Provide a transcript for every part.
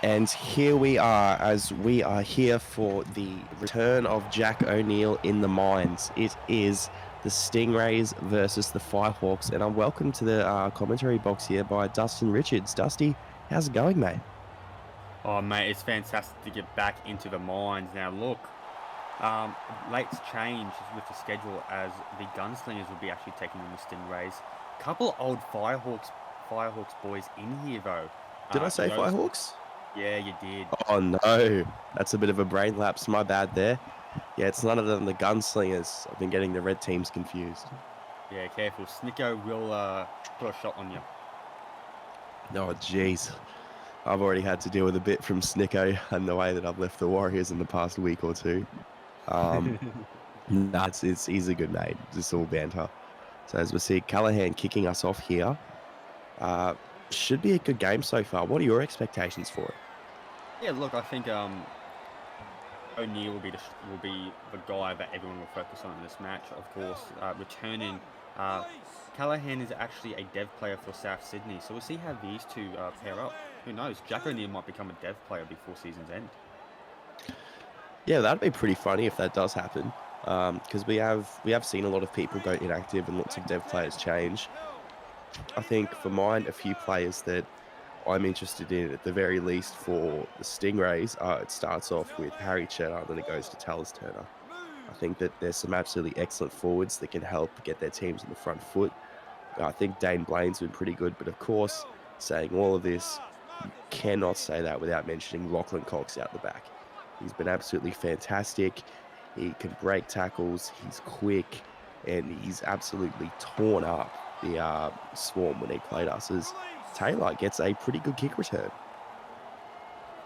And here we are, as we are here for the return of Jack O'Neill in the mines. It is the Stingrays versus the Firehawks, and I'm welcome to the commentary box here by Dustin Richards. Dusty, how's it going, mate? Oh, mate, it's fantastic to get back into the mines. Now, look, late's change with the schedule as the Gunslingers will be actually taking on the Stingrays. Couple old Firehawks boys in here, though. Did I say Yost, Firehawks? yeah, you did. Oh, no. That's a bit of a brain lapse. My bad there. Yeah, it's none of them the Gunslingers. I've been getting the red teams confused. Yeah, careful. Snicko will put a shot on you. Oh, jeez. I've already had to deal with a bit from Snicko and the way that I've left the Warriors in the past week or two. He's a good mate. It's all banter. So as we see, Callahan kicking us off here. Should be a good game so far. What are your expectations for it? Yeah, look, I think O'Neill will be the guy that everyone will focus on in this match. Of course, returning. Callahan is actually a dev player for South Sydney, so we'll see how these two pair up. Who knows? Jack O'Neill might become a dev player before season's end. Yeah, that'd be pretty funny if that does happen. Because we have seen a lot of people go inactive and lots of dev players change. I think for mine, a few players that I'm interested in at the very least for the Stingrays, it starts off with Harry Cheddar, then it goes to Tallis Turner. I think that there's some absolutely excellent forwards that can help get their teams on the front foot. I think Dane Blaine's been pretty good, but of course, saying all of this, you cannot say that without mentioning Lachlan Cox out the back. He's been absolutely fantastic. He can break tackles, he's quick, and he's absolutely torn up the Swarm when he played us, as Taylor gets a pretty good kick return.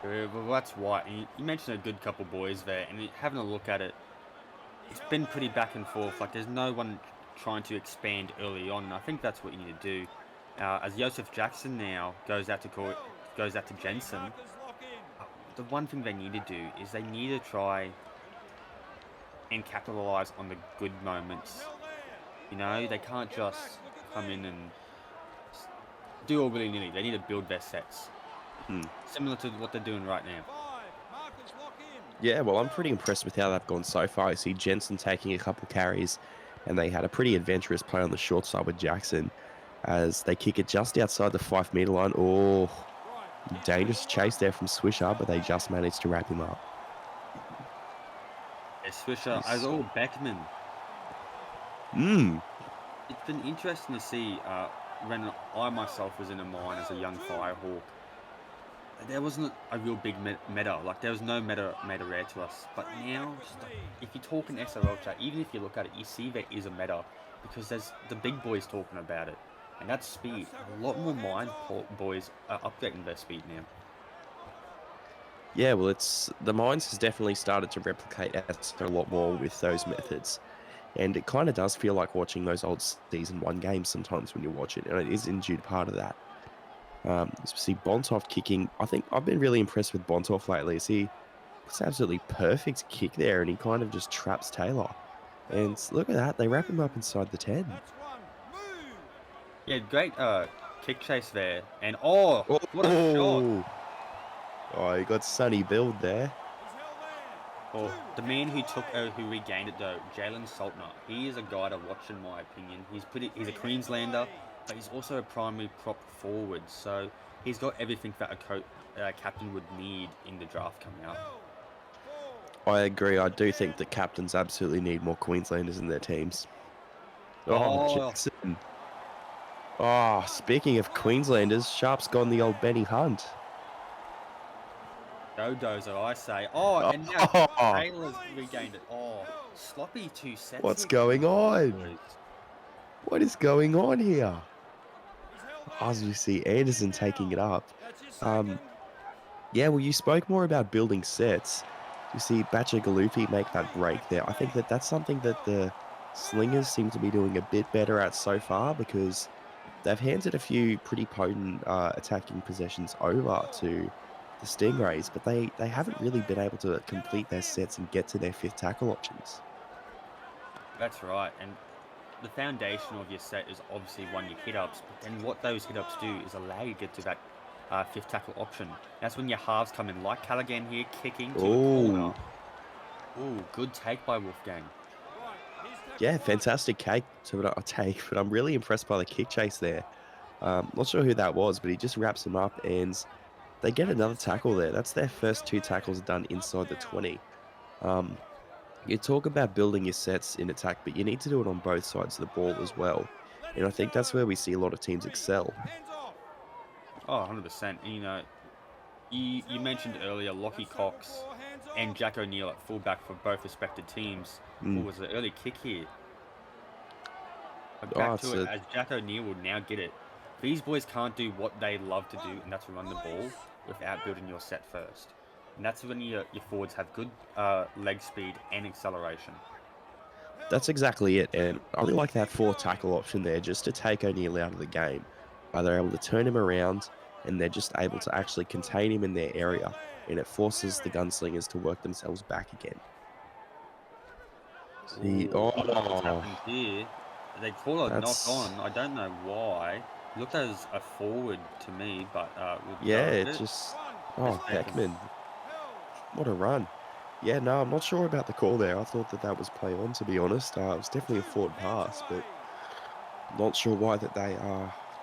Well, that's why. You mentioned a good couple boys there, and having a look at it, it's been pretty back and forth. Like, there's no one trying to expand early on, and I think that's what you need to do. As Joseph Jackson now goes out to Jensen, the one thing they need to do is they need to try and capitalize on the good moments. You know, they can't just come in and do all willy-nilly. They need to build their sets. Similar to what they're doing right now. Yeah, well, I'm pretty impressed with how they've gone so far. I see Jensen taking a couple carries, and they had a pretty adventurous play on the short side with Jackson as they kick it just outside the 5 metre line. Oh, dangerous chase there from Swisher, but they just managed to wrap him up. Yeah, Swisher, as all Beckman. It's been interesting to see when I myself was in a mine as a young Firehawk. There wasn't a real big meta. Like, there was no meta rare to us. But now, just like, if you talk in SRL chat, even if you look at it, you see there is a meta because there's the big boys talking about it. And that's speed. A lot more mine boys are updating their speed now. Yeah, well, the Mines has definitely started to replicate SRL a lot more with those methods. And it kind of does feel like watching those old Season 1 games sometimes when you watch it, and it is indeed part of that. See Bontoff kicking. I think I've been really impressed with Bontoff lately. It's absolutely perfect kick there, and he kind of just traps Taylor. And look at that, they wrap him up inside the 10. Yeah, great kick chase there. And oh, what a shot! Oh, he got Sonny build there. Oh, the man who regained it though, Jalen Saltner. He is a guy to watch in my opinion. He's a Queenslander, but he's also a primary prop forward. So he's got everything that a captain would need in the draft coming up. I agree. I do think that captains absolutely need more Queenslanders in their teams. Oh, Jackson. Oh, speaking of Queenslanders, Sharp's gone the old Benny Hunt. Go Dozer, I say. Oh, and now Taylor's regained it. Oh, sloppy 2 sets. What's going on? What is going on here? As we see Anderson taking it up. Yeah, well, you spoke more about building sets. You see Batcher Galupi make that break there. I think that that's something that the Slingers seem to be doing a bit better at so far because they've handed a few pretty potent attacking possessions over to the Stingrays, but they haven't really been able to complete their sets and get to their 5th tackle options. That's right, and the foundation of your set is obviously one, your hit-ups, but then what those hit-ups do is allow you to get to that fifth tackle option. That's when your halves come in, like Callaghan here, kicking to the Oh, corner. Ooh, good take by Wolfgang. yeah, fantastic take, but I'm really impressed by the kick chase there. Not sure who that was, but he just wraps him up and they get another tackle there. That's their first 2 tackles done inside the 20. Um, you talk about building your sets in attack, but you need to do it on both sides of the ball as well. And I think that's where we see a lot of teams excel. Oh, 100%. And, you mentioned earlier Lockie Cox and Jack O'Neill at fullback for both respected teams. What was the early kick here? Back to it as Jack O'Neill will now get it. These boys can't do what they love to do, and that's run the ball without building your set first. And that's when your forwards have good leg speed and acceleration. That's exactly it, and I really like that 4 tackle option there just to take O'Neill out of the game. They're able to turn him around, and they're just able to actually contain him in their area, and it forces the Gunslingers to work themselves back again. See, What's happened here? They call a knock on. I don't know why. It looked as a forward to me, but yeah, it just Beckman, what a run! Yeah, no, I'm not sure about the call there. I thought that was play on, to be honest. It was definitely a forward pass, but not sure why that they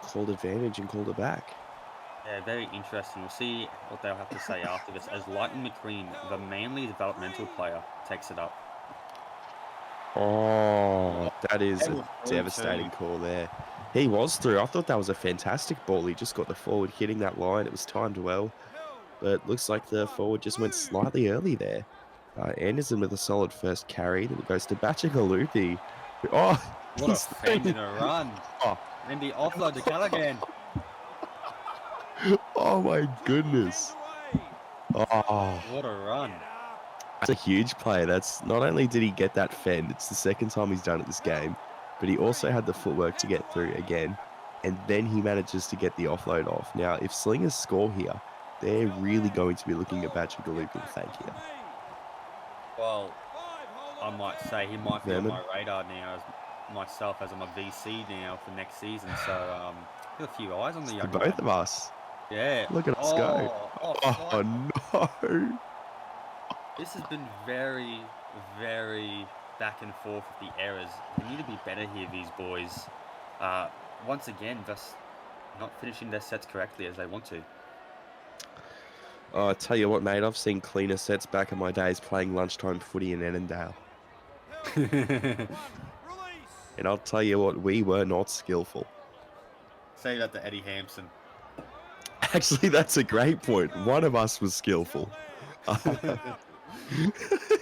called advantage and called it back. Yeah, very interesting. We'll see what they'll have to say after this as Leighton McQueen, the Manly developmental player, takes it up. Oh, that is a devastating call there. He was through. I thought that was a fantastic ball. He just got the forward hitting that line. It was timed well, but looks like the forward just went slightly early there. Anderson with a solid first carry. Then it goes to Bachagalupi. Oh, what a fend and a run. Oh. And the offload to Callaghan. Oh my goodness. Oh, what a run. That's a huge play. That's not only did he get that fend, it's the second time he's done it this game, but he also had the footwork to get through again, and then he manages to get the offload off. Now, if Slingers score here, they're really going to be looking at Bachagalupi to thank here. Well, I might say he might be on my radar now myself as I'm a VC now for next season, so got a few eyes on the young man. Both of us. Yeah. Look at us go. Oh no. This has been very, very back and forth with the errors. They need to be better here, these boys. Once again, just not finishing their sets correctly as they want to. Oh, I tell you what, mate, I've seen cleaner sets back in my days playing lunchtime footy in Annandale. And I'll tell you what, we were not skillful. Say that to Eddie Hampson. Actually, that's a great point. One of us was skillful.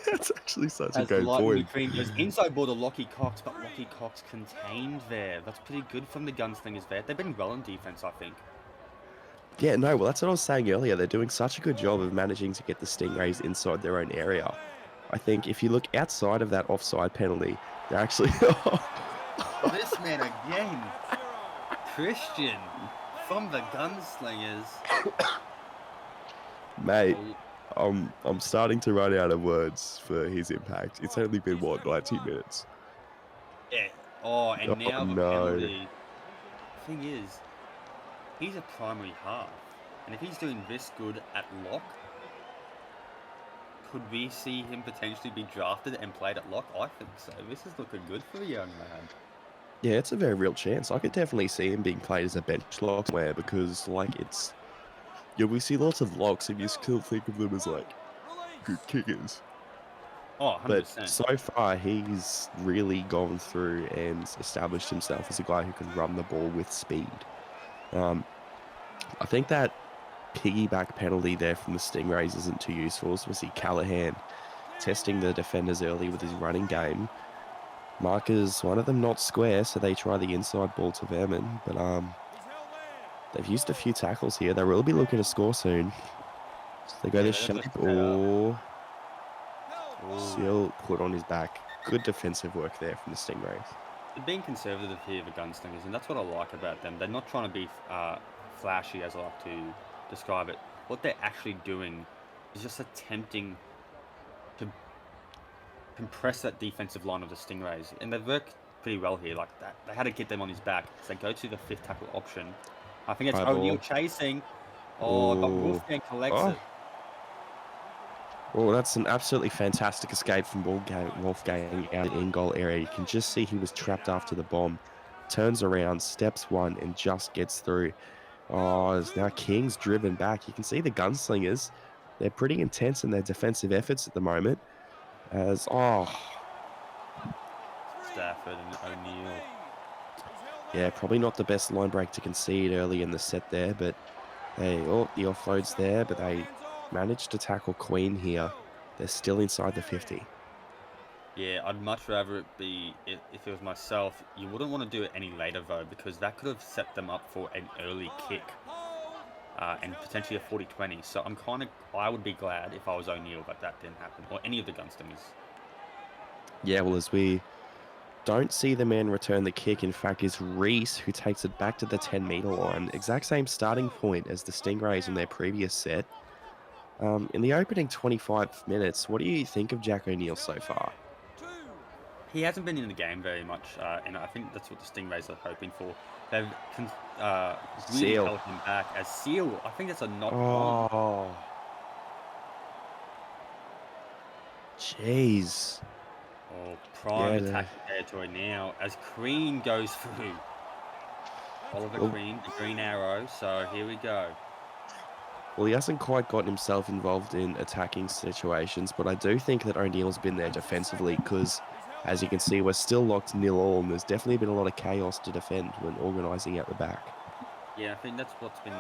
That's actually such a great point. Goes inside ball to Lockie Cox, but Lockie Cox contained there. That's pretty good from the Gunslingers there. They've been well in defense, I think. Yeah, no, well, that's what I was saying earlier. They're doing such a good job of managing to get the Stingrays inside their own area. I think if you look outside of that offside penalty, they're actually... This man again. Christian from the Gunslingers. Mate, I'm starting to run out of words for his impact. It's only been, what, 90 minutes? Yeah. Oh, and now the penalty. The thing is, he's a primary half. And if he's doing this good at lock, could we see him potentially be drafted and played at lock? I think so. This is looking good for the young man. Yeah, it's a very real chance. I could definitely see him being played as a bench lock somewhere because, like, it's... Yeah, we see lots of locks and you still think of them as, like, good kickers. Oh, 100%. But so far, he's really gone through and established himself as a guy who can run the ball with speed. I think that piggyback penalty there from the Stingrays isn't too useful. So we see Callaghan testing the defenders early with his running game. Markers, one of them not square, so they try the inside ball to Vermin. But they've used a few tackles here. They will be looking to score soon. So they go to shape or Seal put on his back. Good defensive work there from the Stingrays. They're being conservative here, the Gunslingers, and that's what I like about them. They're not trying to be flashy, as I like to describe it. What they're actually doing is just attempting to compress that defensive line of the Stingrays, and they've worked pretty well here. Like that, they had to get them on his back. So they go to the fifth tackle option. I think it's O'Neill chasing. Oh, but Oh, Wolfgang collects oh, it. well, that's an absolutely fantastic escape from Wolfgang out of the in-goal area. You can just see he was trapped after the bomb. Turns around, steps one, and just gets through. Oh, as now King's driven back. You can see the Gunslingers. They're pretty intense in their defensive efforts at the moment. As, oh, Stafford and O'Neill. yeah, probably not the best line break to concede early in the set there, but the offload's there, but they managed to tackle Queen here. They're still inside the 50. Yeah, I'd much rather it be, if it was myself, you wouldn't want to do it any later though, because that could have set them up for an early kick and potentially a 40-20. So I would be glad if I was O'Neill that that didn't happen, or any of the Gunslingers. Yeah, well, as we don't see the man return the kick, in fact, is Reese, who takes it back to the 10-meter line. Exact same starting point as the Stingrays in their previous set. In the opening 25 minutes, what do you think of Jack O'Neill so far? He hasn't been in the game very much, and I think that's what the Stingrays are hoping for. They've really Seal. held him back as Seal. I think that's a knock on. Oh, jeez. Oh, prime Yeah, attacking territory now as Crean goes through. Oliver well, Crean, the green arrow. So here we go. well, he hasn't quite gotten himself involved in attacking situations, but I do think that O'Neill's been there defensively because, as you can see, we're still locked 0-0, and there's definitely been a lot of chaos to defend when organising out the back. Yeah, I think that's what's been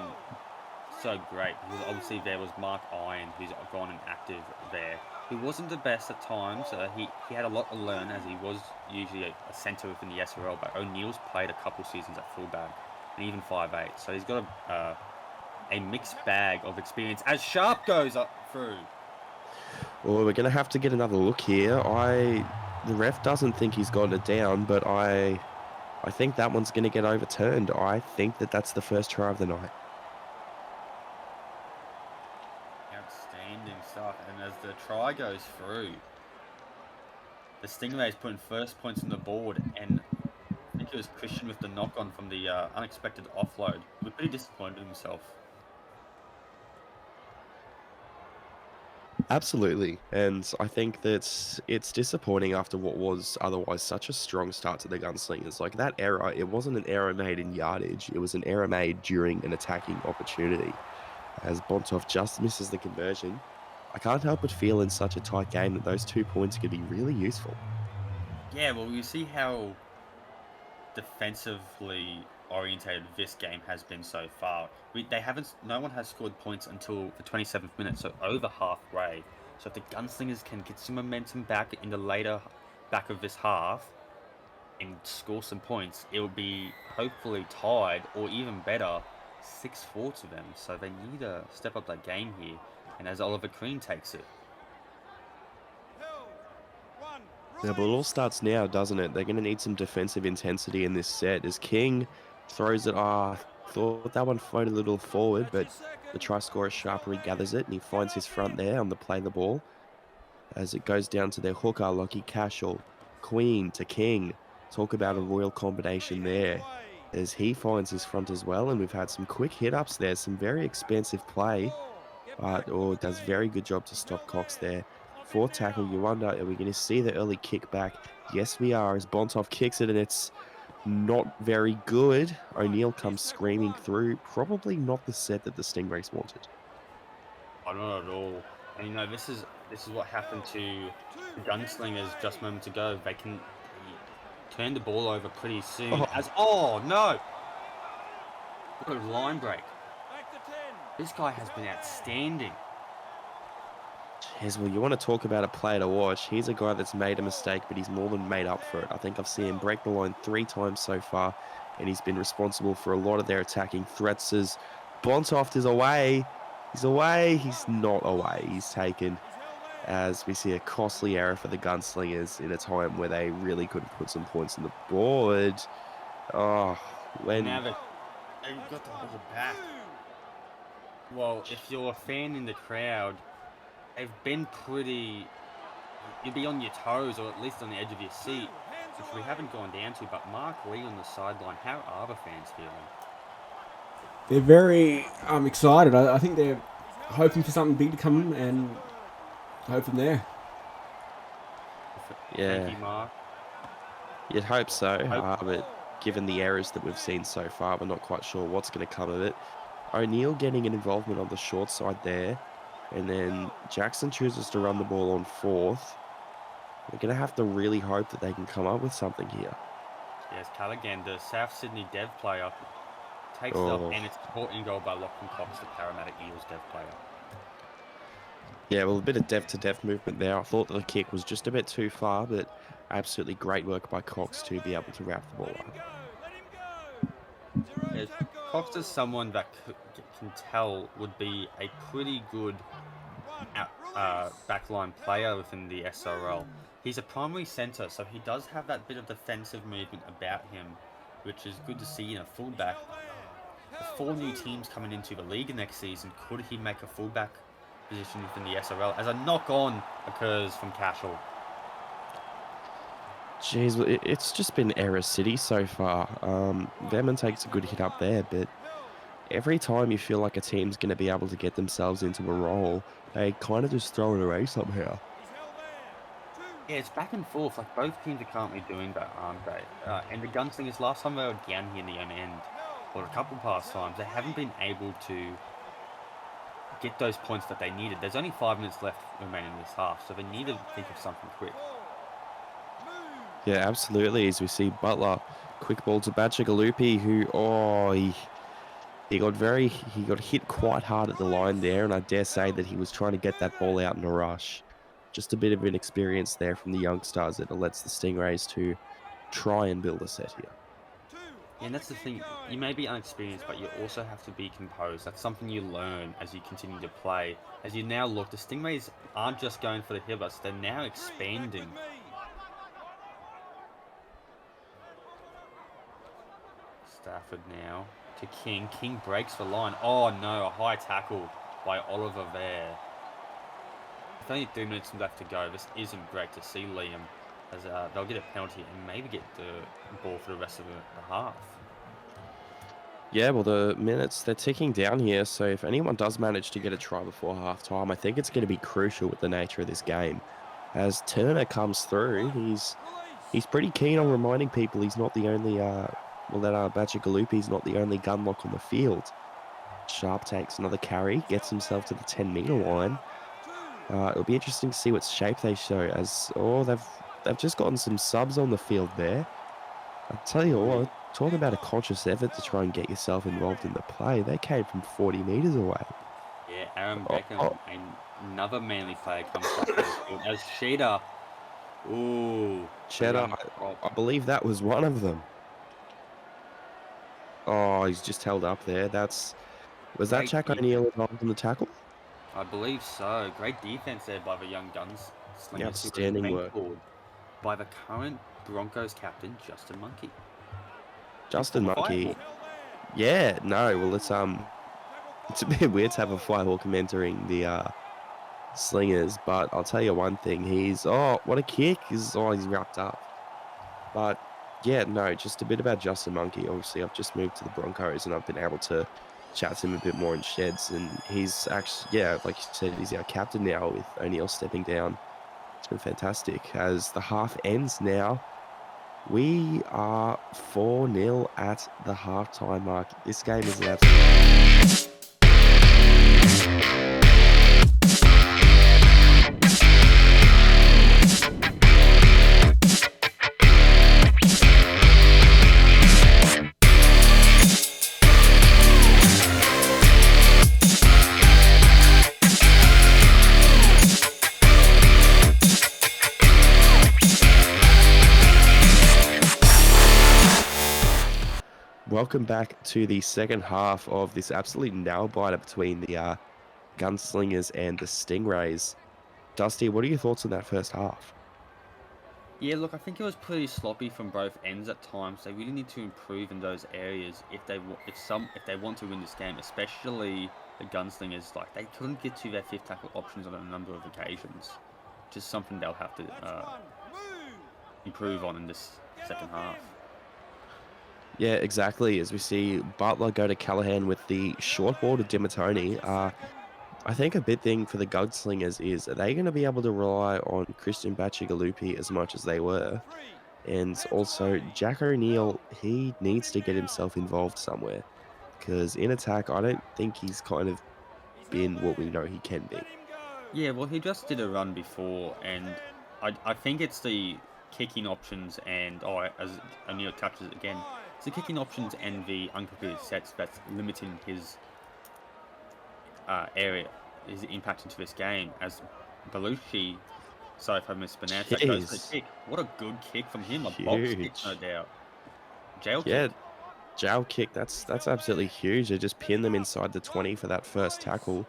so great because obviously there was Mark Iron who's gone and active there. He wasn't the best at times. He had a lot to learn as he was usually a centre within the SRL, but O'Neill's played a couple seasons at fullback and even 5'8", so he's got a mixed bag of experience as Sharp goes up through. Well, we're going to have to get another look here. The ref doesn't think he's got it down, but I think that one's going to get overturned. I think that that's the first try of the night. Outstanding stuff, and as the try goes through, the Stingrays putting first points on the board, and I think it was Christian with the knock-on from the unexpected offload. He was pretty disappointed in himself. Absolutely. And I think that it's disappointing after what was otherwise such a strong start to the Gunslingers. Like that error, it wasn't an error made in yardage. It was an error made during an attacking opportunity. As Bontov just misses the conversion, I can't help but feel in such a tight game that those 2 points could be really useful. Yeah, well, you see how defensively orientated this game has been so far. No one has scored points until the 27th minute, so over halfway. So if the Gunslingers can get some momentum back in the later back of this half and score some points, it will be hopefully tied or even better, 6-4 to them. So they need to step up that game here. And as Oliver Crean takes it. Yeah, but it all starts now, doesn't it? They're going to need some defensive intensity in this set. As King throws it, thought that one floated a little forward, but the try scorer Sharp regathers it and he finds his front there on the play the ball. As it goes down to their hooker, Lockie Cashel, Queen to King. Talk about a royal combination there. As he finds his front as well, and we've had some quick hit-ups there, some very expensive play, but does very good job to stop Cox there. Fourth tackle, you wonder, are we going to see the early kick back? Yes, we are, as Bontov kicks it, and it's not very good. O'Neill comes screaming through. Probably not the set that the Stingrays wanted. Oh, not at all. And you know, this is what happened to the Gunslingers just moments ago. They turn the ball over pretty soon. Oh no! What a line break. This guy has been outstanding. Jeez, well, you want to talk about a player to watch. He's a guy that's made a mistake, but he's more than made up for it. I think I've seen him break the line 3 times so far, and he's been responsible for a lot of their attacking threats. As Bontoft is away. He's away. He's not away. He's taken, as we see a costly error for the Gunslingers in a time where they really could have put some points on the board. Oh, when... Now they got the ball back. Well, if you're a fan in the crowd, they've been pretty... You'd be on your toes, or at least on the edge of your seat, which we haven't gone down to, but Mark Lee on the sideline, how are the fans feeling? they're very excited. I think they're hoping for something big to come and hope from there. Yeah. Thank you, Mark. You'd hope so, but given the errors that we've seen so far, we're not quite sure what's going to come of it. O'Neill getting an involvement on the short side there, and then Jackson chooses to run the ball on fourth. We're going to have to really hope that they can come up with something here. Yes, Callaghan, the South Sydney Dev player, takes it up, and it's caught in goal by Lachlan Cox, the Parramatta Eels Dev player. Yeah, well, a bit of dev-to-dev movement there. I thought that the kick was just a bit too far, but absolutely great work by Cox to be able to wrap the ball up. Yes, Cox is someone that can tell would be a pretty good backline player within the SRL. He's a primary centre, so he does have that bit of defensive movement about him, which is good to see in a fullback. The 4 new teams coming into the league next season, could he make a fullback position within the SRL as a knock-on occurs from Cashel? Jeez, it's just been error city so far. Veman takes a good hit up there, but every time you feel like a team's going to be able to get themselves into a role, they kind of just throw it away somehow. Yeah, it's back and forth. Like, both teams are currently doing that, aren't they? And the Gunslingers, last time they were down here in the end, or a couple past times, they haven't been able to get those points that they needed. There's only 5 minutes left remaining in this half, so they need to think of something quick. Yeah, absolutely. As we see Butler, quick ball to Bachagalupi, who he got hit quite hard at the line there, and I dare say that he was trying to get that ball out in a rush. Just a bit of an experience there from the young stars that lets the Stingrays to try and build a set here. Yeah, and that's the thing. You may be unexperienced, but you also have to be composed. That's something you learn as you continue to play. As you now look, the Stingrays aren't just going for the hillbuts, they're now expanding. Stafford now to King. King breaks the line. Oh no, a high tackle by Oliver there. With only 3 minutes left to go, this isn't great to see, Liam, as they'll get a penalty and maybe get the ball for the rest of the half. Yeah, well, the minutes, they're ticking down here, so if anyone does manage to get a try before half-time, I think it's going to be crucial with the nature of this game. As Turner comes through, he's pretty keen on reminding people he's not the only, that Bachagalupi's not the only gunlock on the field. Sharp takes another carry, gets himself to the 10-metre line. It'll be interesting to see what shape they show, as, they've just gotten some subs on the field there. I'll tell you what, talk about a conscious effort to try and get yourself involved in the play. They came from 40 metres away. Yeah, Aaron Beckham, another Manly player, comes back to the field as Sheeta. Ooh. Cheddar, I believe that was one of them. Oh, he's just held up there. Was that Jack O'Neill involved in the tackle? I believe so. Great defense there by the young Gunslingers. Outstanding work. By the current Broncos captain, Justin Monkey. Justin Monkey. Yeah, no, well, it's a bit weird to have a Firehawk mentoring the Slingers, but I'll tell you one thing. What a kick. He's wrapped up. But, yeah, no, just a bit about Justin Monkey. Obviously, I've just moved to the Broncos, and I've been able to chat to him a bit more in sheds, and he's actually, yeah, like you said, he's our captain now with O'Neill stepping down. It's been fantastic. As the half ends now, we are 4-0 at the halftime mark. This game is an absolute... Welcome back to the second half of this absolute nail-biter between the Gunslingers and the Stingrays. Dusty, what are your thoughts on that first half? Yeah, look, I think it was pretty sloppy from both ends at times. They really need to improve in those areas if they want to win this game, especially the Gunslingers. Like, they couldn't get to their fifth tackle options on a number of occasions, which is something they'll have to improve on in this second half. Yeah, exactly. As we see Butler go to Callahan with the short ball to Dimatoni. I think a big thing for the Gunslingers is, are they going to be able to rely on Christian Bacigalupi as much as they were? And also, Jack O'Neill, he needs to get himself involved somewhere because in attack, I don't think he's kind of been what we know he can be. Yeah, well, he just did a run before, and I think it's the kicking options and, oh, as O'Neill touches it again, it's the kicking options and the uncompleted sets that's limiting his area, his impact into this game. As Belushi, sorry if I mispronounced that, goes for the Jeez, kick. What a good kick from him, a box kick, no huge. doubt. Jail Yeah, kick. jowl kick, that's absolutely huge. They just pin them inside the 20 for that first tackle.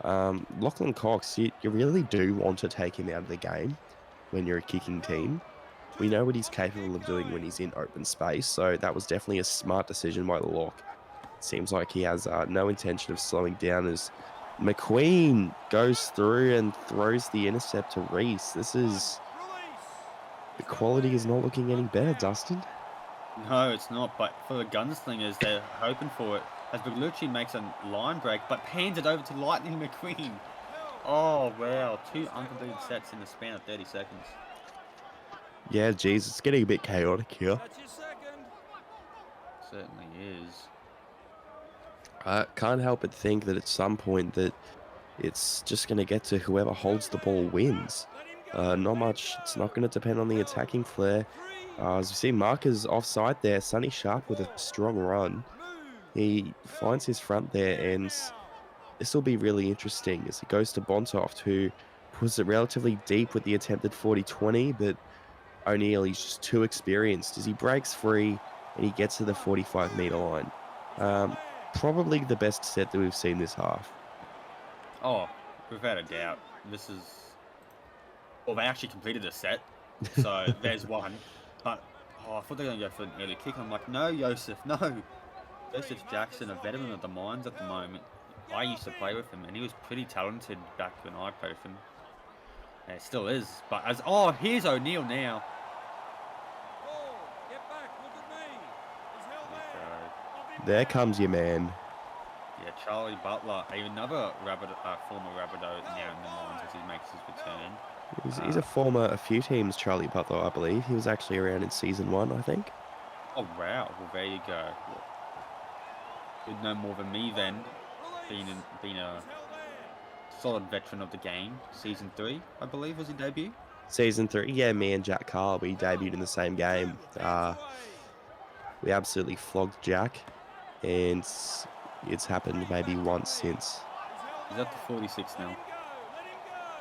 Lachlan Cox, you really do want to take him out of the game when you're a kicking team. We know what he's capable of doing when he's in open space, so that was definitely a smart decision by the lock. Seems like he has no intention of slowing down as McQueen goes through and throws the intercept to Reese. The quality is not looking any better, Dustin. No, it's not, but for the Gunslingers, they're hoping for it. As Belushi makes a line break, but hands it over to Lightning McQueen. Oh, wow. 2 uncompleted sets in the span of 30 seconds. Yeah, geez, it's getting a bit chaotic here. Certainly is. I can't help but think that at some point that it's just going to get to whoever holds the ball wins. Not much. It's not going to depend on the attacking flair. As we see, Mark is offside there. Sonny Sharp with a strong run. He finds his front there, and this will be really interesting as he goes to Bontoft, who puts it relatively deep with the attempted 40-20, but O'Neill, he's just too experienced as he breaks free and he gets to the 45-meter line. Um, Probably the best set that we've seen this half. Oh, without a doubt. This is... Well, they actually completed a set, so there's one. But, oh, I thought they were going to go for an early kick. I'm like, no, Joseph, no. Joseph Jackson, a veteran of the mines at the moment. I used to play with him, and he was pretty talented back when I played with him. And it still is. But as... Oh, here's O'Neill now. There comes your man. Yeah, Charlie Butler, another former Rabbitoh now in the mines as he makes his return. He's a former a few teams, Charlie Butler, I believe. He was actually around in season 1, I think. Oh, wow. Well, there you go. You'd know more than me then, being a solid veteran of the game. Season 3, I believe, was his debut. Season 3, yeah, me and Jack Carl, we debuted in the same game. We absolutely flogged Jack, and it's happened maybe once since. Is that the 46 now?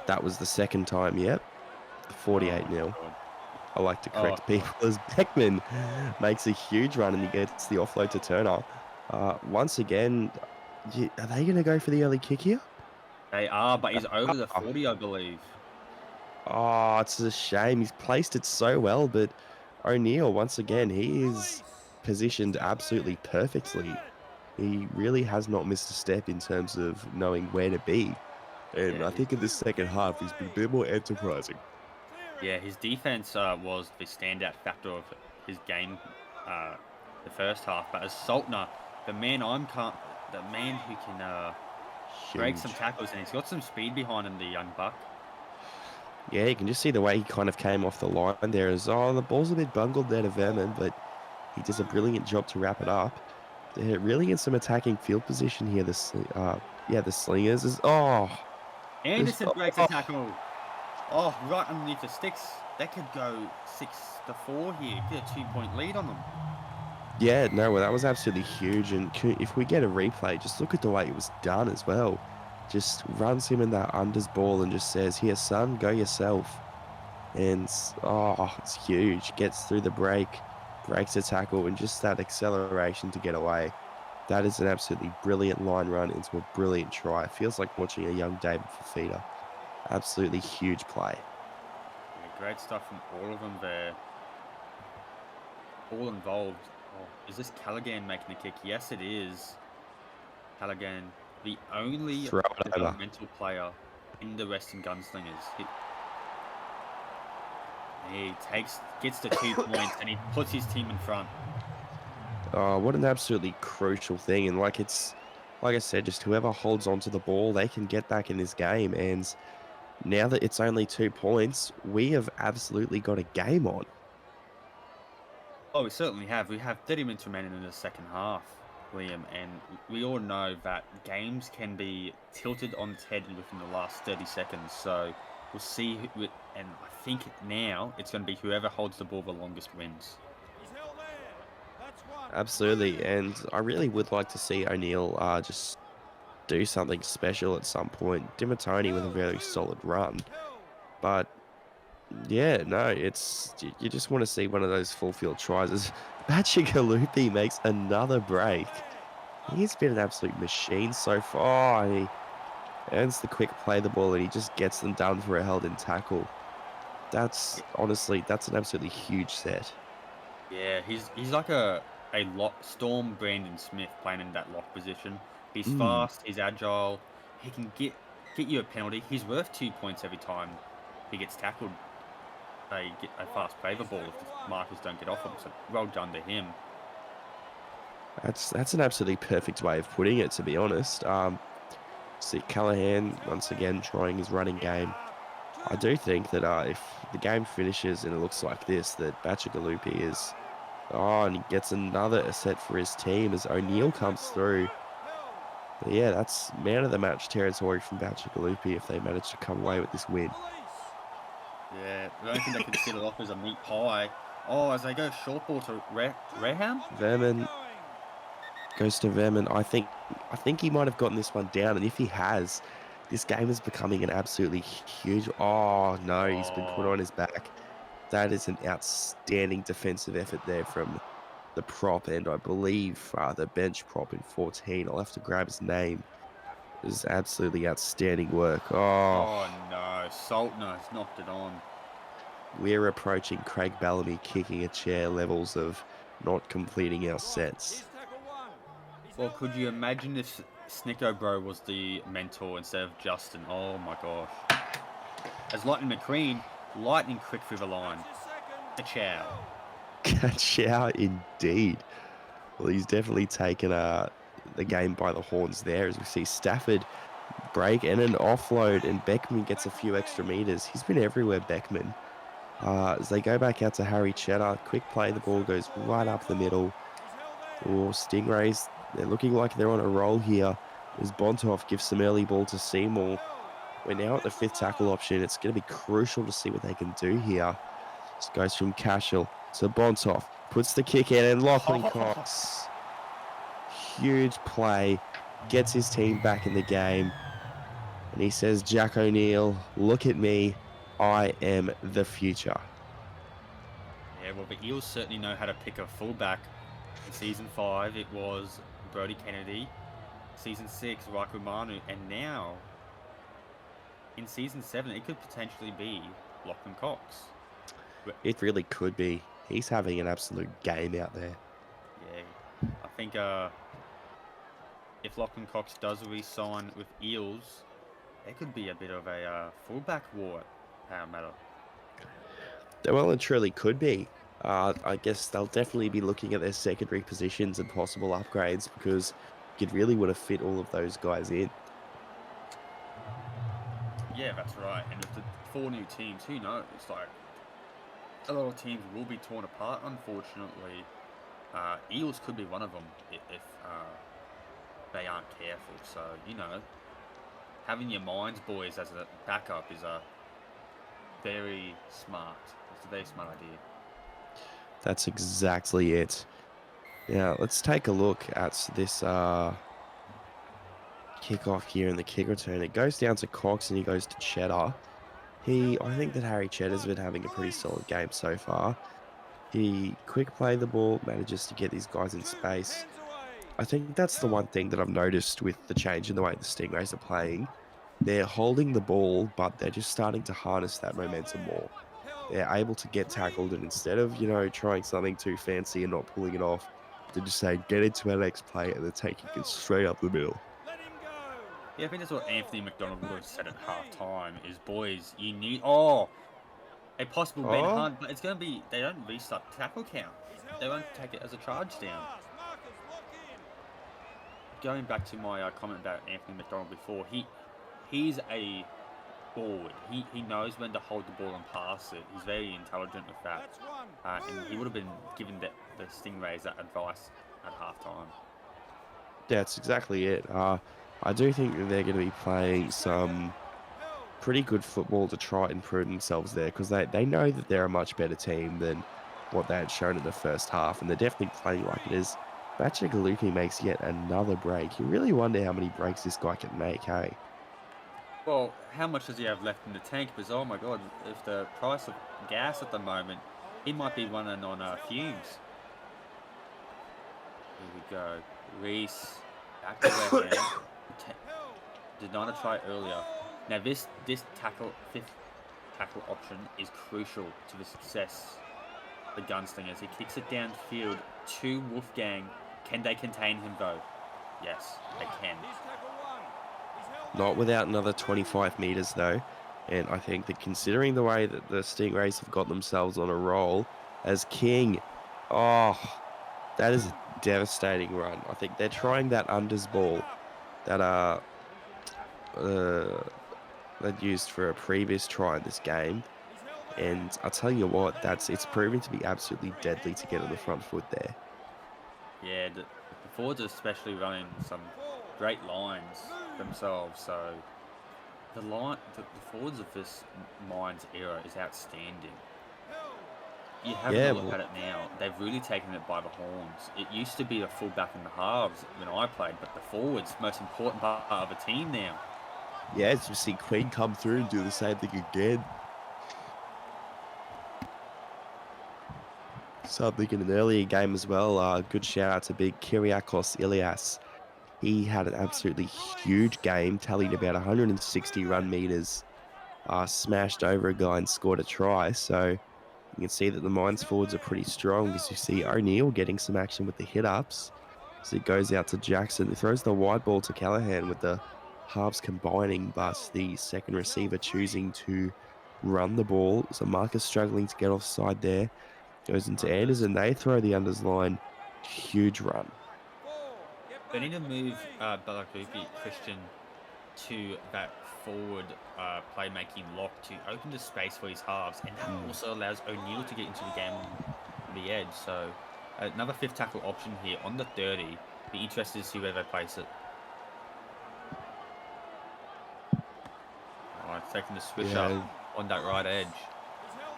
That was the second time, yep. 48-0. I like to correct people as Beckman makes a huge run and he gets the offload to Turner. Once again, are they going to go for the early kick here? They are, but he's over the 40, I believe. Oh, it's a shame. He's placed it so well, but O'Neill, once again, he is positioned absolutely perfectly. He really has not missed a step in terms of knowing where to be. And Yeah, I think in the second half, he's been a bit more enterprising. Yeah, his defense was the standout factor of his game the first half. But as Saltner, the man who can break some Huge. tackles, and he's got some speed behind him, the young buck. Yeah, you can just see the way he kind of came off the line there. The ball's a bit bungled there to Vernon, but he does a brilliant job to wrap it up. They're really in some attacking field position here. The Slingers is Anderson breaks a tackle. Oh, right underneath the sticks. That could go 6-4 here. Get a 2-point lead on them. yeah, no, well, that was absolutely huge. And if we get a replay, just look at the way it was done as well. Just runs him in that unders ball and just says, "Here, son, go yourself." And it's huge. Gets through the break, breaks a tackle, and just that acceleration to get away. That is an absolutely brilliant line run into a brilliant try. It feels like watching a young David Fafita. Absolutely huge play. Yeah, great stuff from all of them there. All involved. Oh, is this Callaghan making the kick? Yes, it is. Callaghan, the only Throw it over. developmental player in the Western Gunslingers. He gets the 2 points and he puts his team in front. Oh, what an absolutely crucial thing. And like I said, just whoever holds onto the ball, they can get back in this game. And now that it's only 2 points, we have absolutely got a game on. Oh, we certainly have. We have 30 minutes remaining in the second half, Liam, and we all know that games can be tilted on its head within the last 30 seconds. So we'll see, and I think now it's going to be whoever holds the ball the longest wins. Absolutely. And I really would like to see O'Neill just do something special at some point. Dimatoni with a very solid run. But yeah, no, you just want to see one of those full field tries. As Bacigalupi makes another break. He's been an absolute machine so far. He earns the quick play the ball and he just gets them done for a held in tackle. That's honestly, that's an absolutely huge set. Yeah, he's like a Storm Brandon Smith playing in that lock position. He's fast, he's agile, he can get you a penalty. He's worth 2 points every time he gets tackled. They get a fast favour ball if the markers don't get off him. So well done to him. That's an absolutely perfect way of putting it, to be honest. See Callahan once again trying his running game. I do think that if the game finishes and it looks like this, that Bacigalupi is... Oh, and he gets another set for his team as O'Neill comes through. But yeah, that's man of the match territory from Bacigalupi if they manage to come away with this win. Yeah, the only thing they could set it off is a meat pie. Oh, as they go short ball to Reham? Vermin goes to Vermin. I think he might have gotten this one down, and if he has, this game is becoming an absolutely huge... Oh, no, he's been put on his back. That is an outstanding defensive effort there from the prop, and I believe the bench prop in 14. I'll have to grab his name. It was absolutely outstanding work. Oh no, Saltner has knocked it on. We're approaching Craig Bellamy kicking a chair levels of not completing our sets. Well, could you imagine if Snicko Bro was the mentor instead of Justin? Oh my gosh. As Lightning McQueen, lightning quick through the line. A chow. Chow indeed. Well, he's definitely taken the game by the horns there, as we see Stafford break and an offload, and Beckman gets a few extra meters. He's been everywhere, Beckman. As they go back out to Harry Cheddar, quick play, the ball goes right up the middle. Oh, Stingrays, they're looking like they're on a roll here. As Bontoff gives some early ball to Seymour. We're now at the 5th tackle option. It's going to be crucial to see what they can do here. This goes from Cashel to Bontoff. Puts the kick in, and Lachlan Cox. Huge play. Gets his team back in the game. And he says, Jack O'Neill, look at me. I am the future. Yeah, well, the Eels certainly know how to pick a fullback. In Season 5, it was Brodie Kennedy. Season 6, Raiku Manu. And now, in Season 7, it could potentially be Lachlan Cox. It really could be. He's having an absolute game out there. Yeah, I think if Lachlan Cox does re-sign with Eels, there could be a bit of a fullback war at Parramatta. Well, it truly could be. I guess they'll definitely be looking at their secondary positions and possible upgrades, because you'd really want to fit all of those guys in. Yeah, that's right. And with the 4 new teams, who knows? Like, a lot of teams will be torn apart, unfortunately. Eels could be one of them if they aren't careful. So, having your Mines boys as a backup is very smart. It's a very smart idea. That's exactly it. Now, let's take a look at this kickoff here in the kick return. It goes down to Cox and he goes to Cheddar. I think that Harry Cheddar's been having a pretty solid game so far. He quick play the ball, manages to get these guys in space. I think that's the one thing that I've noticed with the change in the way the Stingrays are playing. They're holding the ball, but they're just starting to harness that momentum more. They're able to get tackled, and instead of, trying something too fancy and not pulling it off, they just say, get into our next play, and they're taking it straight up the middle. Yeah, I think that's what Anthony McDonald would have said at half-time, is, boys, you need... Oh! A possible Ben Hunt, but it's going to be... They don't restart tackle count. They won't take it as a charge down. going back to my comment about Anthony McDonald before, he's a forward. He knows when to hold the ball and pass it. He's very intelligent with that. And he would have been given the Stingrays that advice at halftime. Yeah, that's exactly it. I do think that they're going to be playing some pretty good football to try and prove themselves there, because they know that they're a much better team than what they had shown in the first half, and they're definitely playing like it is. Bachagaluki makes yet another break. You really wonder how many breaks this guy can make, hey? Well, how much does he have left in the tank? Because, oh my god, if the price of gas at the moment, he might be running on fumes. Here we go. Reese, back to left hand. Did not try earlier. Now this fifth tackle option is crucial to the success of the Gunslingers. He kicks it downfield to Wolfgang. Can they contain him though? Yes, they can. Not without another 25 metres though. And I think that considering the way that the Stingrays have got themselves on a roll, as King, that is a devastating run. I think they're trying that unders ball that they'd used for a previous try in this game. And I'll tell you what, it's proving to be absolutely deadly to get on the front foot there. Yeah, the forwards are especially running some great lines themselves. So the forwards of this Mines era is outstanding. You have a look at it now. They've really taken it by the horns. It used to be a fullback in the halves when I played, but the forwards, most important part of a team now. Yeah, as you see Queen come through and do the same thing again. Something in an earlier game as well. Good shout out to big Kyriakos Ilias. He had an absolutely huge game, tallied about 160 run meters, smashed over a guy and scored a try. So you can see that the Mines forwards are pretty strong, as you see O'Neill getting some action with the hit-ups. As it goes out to Jackson, he throws the wide ball to Callahan with the halves combining, but the second receiver choosing to run the ball. So Marcus struggling to get offside there. Goes into Anderson. They throw the unders line. Huge run. They need to move Balagupi Christian to that forward playmaking lock to open the space for his halves, and that also allows O'Neill to get into the game on the edge. So another fifth tackle option here on the 30. Be interested to see where they place it. Taking the switch up on that right edge.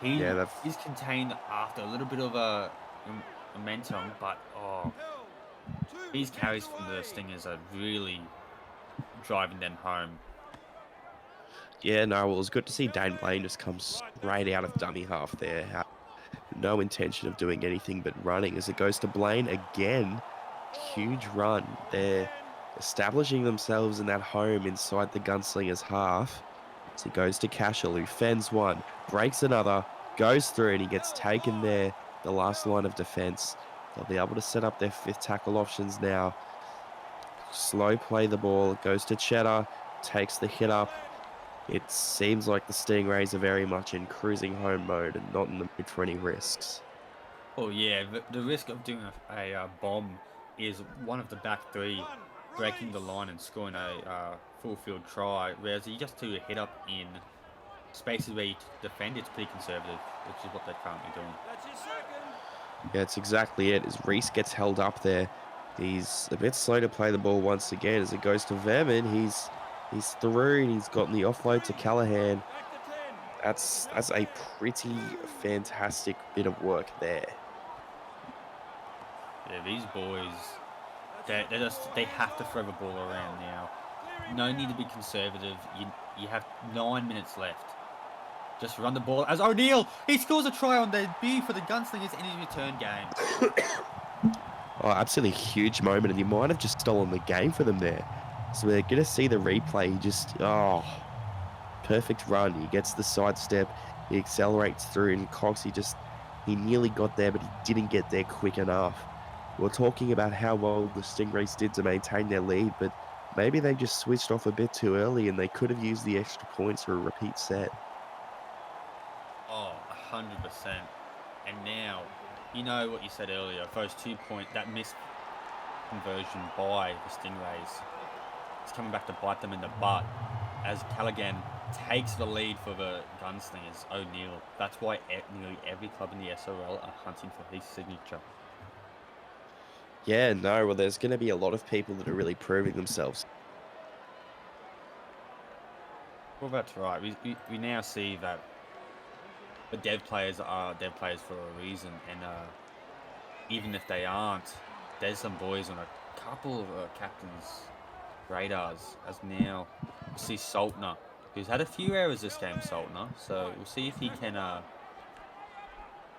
He's contained after a little bit of a momentum, but these carries from the Stingers are really driving them home. Yeah, no, well, it was good to see Dane Blaine just come straight out of dummy half there. No intention of doing anything but running. As it goes to Blaine again, huge run. They're establishing themselves in that home inside the Gunslingers half. So he goes to Cashel, who fends one, breaks another, goes through, and he gets taken there, the last line of defense. They'll be able to set up their fifth tackle options now. Slow play the ball, it goes to Cheddar, takes the hit up. It seems like the Stingrays are very much in cruising home mode and not in the mood for any risks. Oh yeah, the risk of doing a bomb is one of the back three breaking the line and scoring a full field try, whereas you just do a hit up in spaces where you defend, it's pretty conservative, which is what they're currently doing. Yeah, it's exactly it. As Reese gets held up there, he's a bit slow to play the ball once again. As it goes to Vermin, he's through and he's gotten the offload to Callahan. That's a pretty fantastic bit of work there. Yeah, these boys, they have to throw the ball around now. No need to be conservative. You have 9 minutes left. Just run the ball as O'Neill. He scores a try on debut for the Gunslingers in his return game. Absolutely huge moment, and he might have just stolen the game for them there. So we're going to see the replay. He just, perfect run. He gets the sidestep. He accelerates through, and Cox, he nearly got there, but he didn't get there quick enough. We're talking about how well the Stingrays did to maintain their lead, but maybe they just switched off a bit too early, and they could have used the extra points for a repeat set. 100%. And now, you know what you said earlier, those 2 points, that missed conversion by the Stingrays. It's coming back to bite them in the butt as Callaghan takes the lead for the Gunslingers, O'Neill. That's why nearly every club in the SRL are hunting for his signature. Yeah, no, well, there's going to be a lot of people that are really proving themselves. Well, that's right. We now see that the dev players are dev players for a reason, and even if they aren't, there's some boys on a couple of captains' radars. As now we'll see Saltner, who's had a few errors this game, Saltner. So we'll see if he can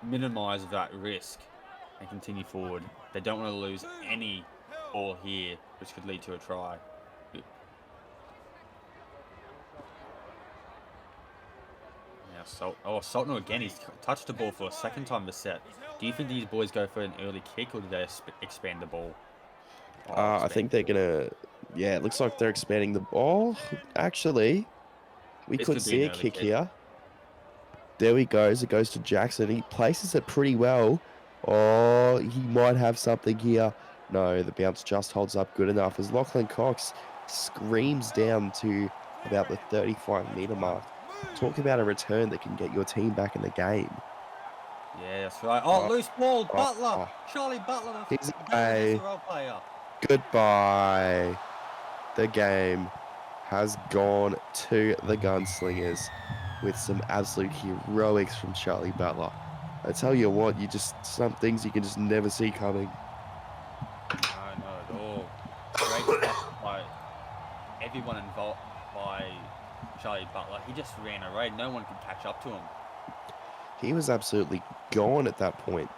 minimise that risk and continue forward. They don't want to lose any ball here, which could lead to a try. Saltner again. He's touched the ball for a second time this set. Do you think these boys go for an early kick, or do they expand the ball? I think they're going to... Yeah, it looks like they're expanding the ball. Actually, we could see a kick here. There he goes. It goes to Jackson. He places it pretty well. Oh, he might have something here. No, the bounce just holds up good enough as Lachlan Cox screams down to about the 35-metre mark. Talk about a return that can get your team back in the game. Yeah, that's right. Loose ball, Butler. Charlie Butler, the SRL player. Goodbye. The game has gone to the Gunslingers with some absolute heroics from Charlie Butler. I tell you what, some things you can just never see coming. No, not at all. Great stuff by everyone involved by Charlie Butler. He just ran away. No one could catch up to him. He was absolutely gone at that point.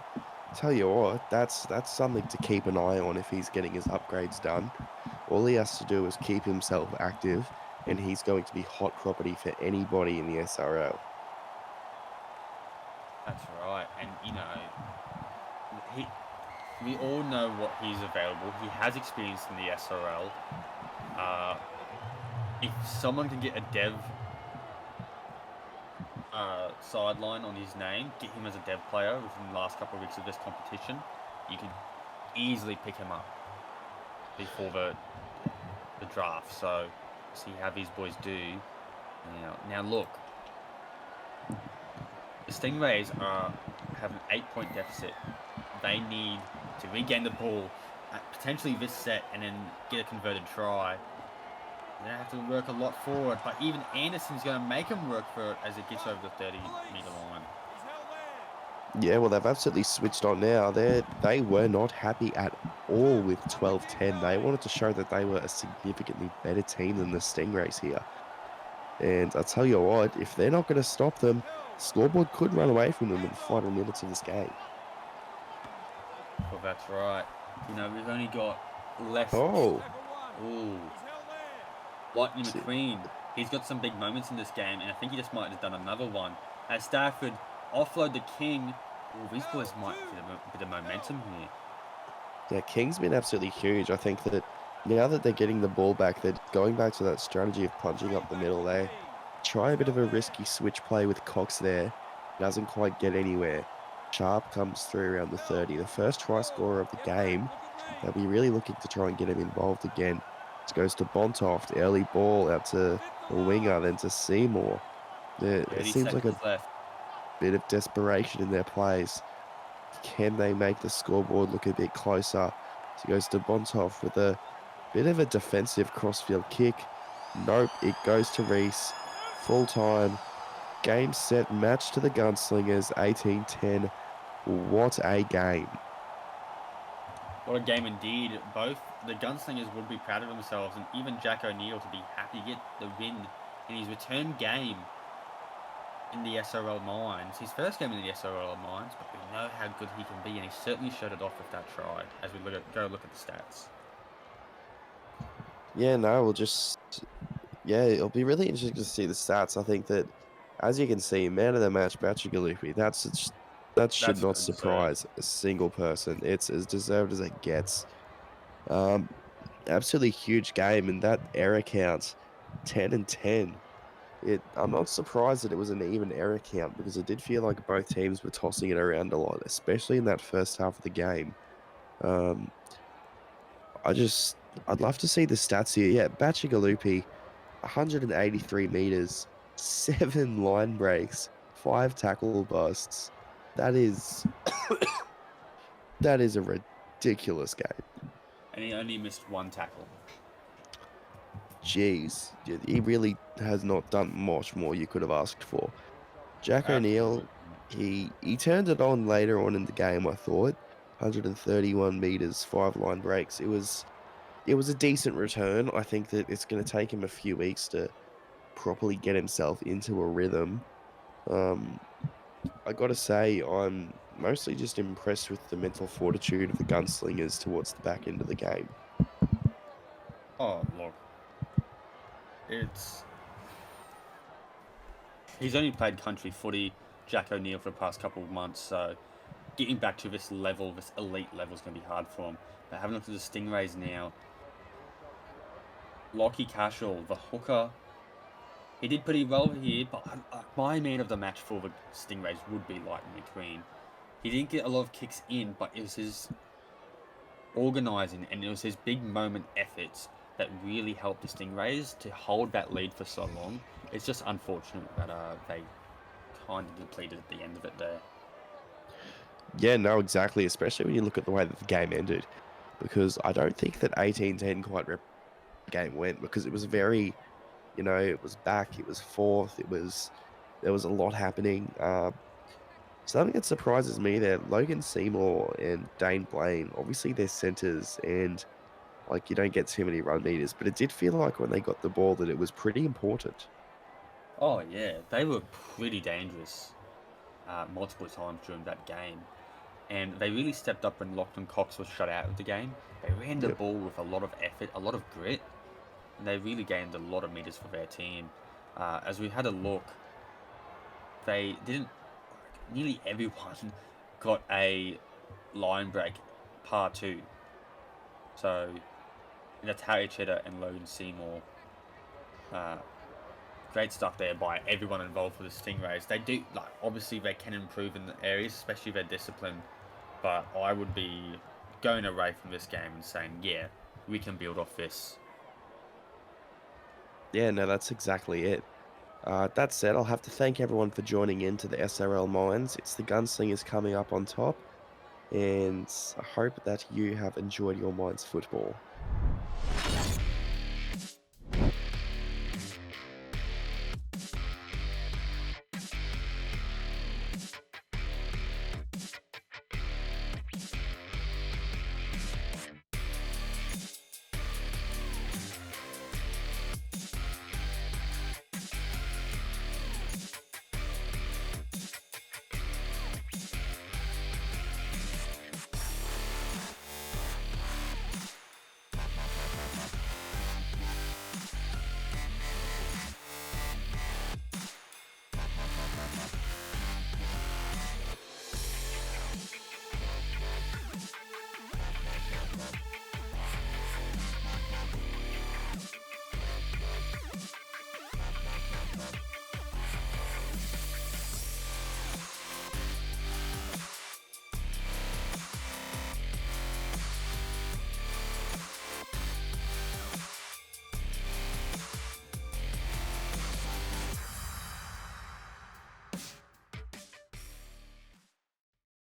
Tell you what, that's something to keep an eye on if he's getting his upgrades done. All he has to do is keep himself active, and he's going to be hot property for anybody in the SRL. That's right, and we all know what he's available. He has experience in the SRL. If someone can get a dev sideline on his name, get him as a dev player within the last couple of weeks of this competition, you could easily pick him up before the draft. So see how these boys do. Now look, the Stingrays have an 8-point deficit. They need to regain the ball at potentially this set and then get a converted try. They have to work a lot forward, but even Anderson's going to make him work for it as it gets over the 30-metre line. Yeah, well, they've absolutely switched on now. They were not happy at all with 12-10. They wanted to show that they were a significantly better team than the Stingrays here. And I'll tell you what, if they're not going to stop them, scoreboard could run away from them in the final minutes of this game. Well, that's right. We've only got less... Oh. Ooh. Lightning McQueen. He's got some big moments in this game, and I think he just might have done another one. As Stafford offload the King. Well, these boys might get a bit of momentum here. Yeah, King's been absolutely huge. I think that now that they're getting the ball back, they're going back to that strategy of plunging up the middle. They try a bit of a risky switch play with Cox there. Doesn't quite get anywhere. Sharp comes through around the 30. The first try scorer of the game. They'll be really looking to try and get him involved again. It goes to Bontoft. Early ball out to the winger, then to Seymour. It seems like a bit of desperation in their plays. Can they make the scoreboard look a bit closer? So it goes to Bontoft with a bit of a defensive crossfield kick. Nope, it goes to Reese. Full time. Game, set, match to the Gunslingers. 18-10. What a game. What a game indeed. Both the Gunslingers would be proud of themselves, and even Jack O'Neill to be happy to get the win in his return game in the SRL Mines. His first game in the SRL Mines, but we know how good he can be, and he certainly showed it off with that try as we go look at the stats. Yeah, no, it'll be really interesting to see the stats. I think that, as you can see, man of the match, Patrick Galupi, that should not surprise a single person. It's as deserved as it gets. Absolutely huge game, and that error count, 10-10. I'm not surprised that it was an even error count, because it did feel like both teams were tossing it around a lot, especially in that first half of the game. I'd love to see the stats here. Yeah, Bacigalupi, 183 meters, 7 line breaks, 5 tackle busts. That is that is a ridiculous game. And he only missed 1 tackle. Jeez, he really has not done much more you could have asked for. Jack O'Neill, he turned it on later on in the game, I thought. 131 meters, 5 line breaks. It was a decent return. I think that it's going to take him a few weeks to properly get himself into a rhythm. I got to say, I'm mostly just impressed with the mental fortitude of the Gunslingers towards the back end of the game. Oh, look. He's only played country footy, Jack O'Neill, for the past couple of months, so getting back to this level, this elite level, is going to be hard for him. But having a look at the Stingrays now, Lockie Cashel, the hooker, he did pretty well here, but my man of the match for the Stingrays would be Lightning McQueen. He didn't get a lot of kicks in, but it was his organising and it was his big moment efforts that really helped the Stingrays to hold that lead for so long. It's just unfortunate that they kind of depleted at the end of it there. Yeah, no, exactly, especially when you look at the way that the game ended, because I don't think that 18-10 quite the game went, because it was very, it was back, it was forth, there was a lot happening. Something that surprises me there, Logan Seymour and Dane Blaine, obviously they're centres and you don't get too many run meters, but it did feel like when they got the ball that it was pretty important. Oh yeah, they were pretty dangerous multiple times during that game. And they really stepped up when Lachlan Cox was shut out of the game. They ran the ball with a lot of effort, a lot of grit, and they really gained a lot of meters for their team. As we had a look, they didn't... Nearly everyone got a line break par 2. So, Natalia Cheddar and Logan Seymour, great stuff there by everyone involved for the Stingrays. They do, obviously they can improve in the areas, especially their discipline, but I would be going away from this game and saying, yeah, we can build off this. Yeah, no, that's exactly it. That said, I'll have to thank everyone for joining in to the SRL Mines. It's the Gunslingers coming up on top, and I hope that you have enjoyed your Mines football.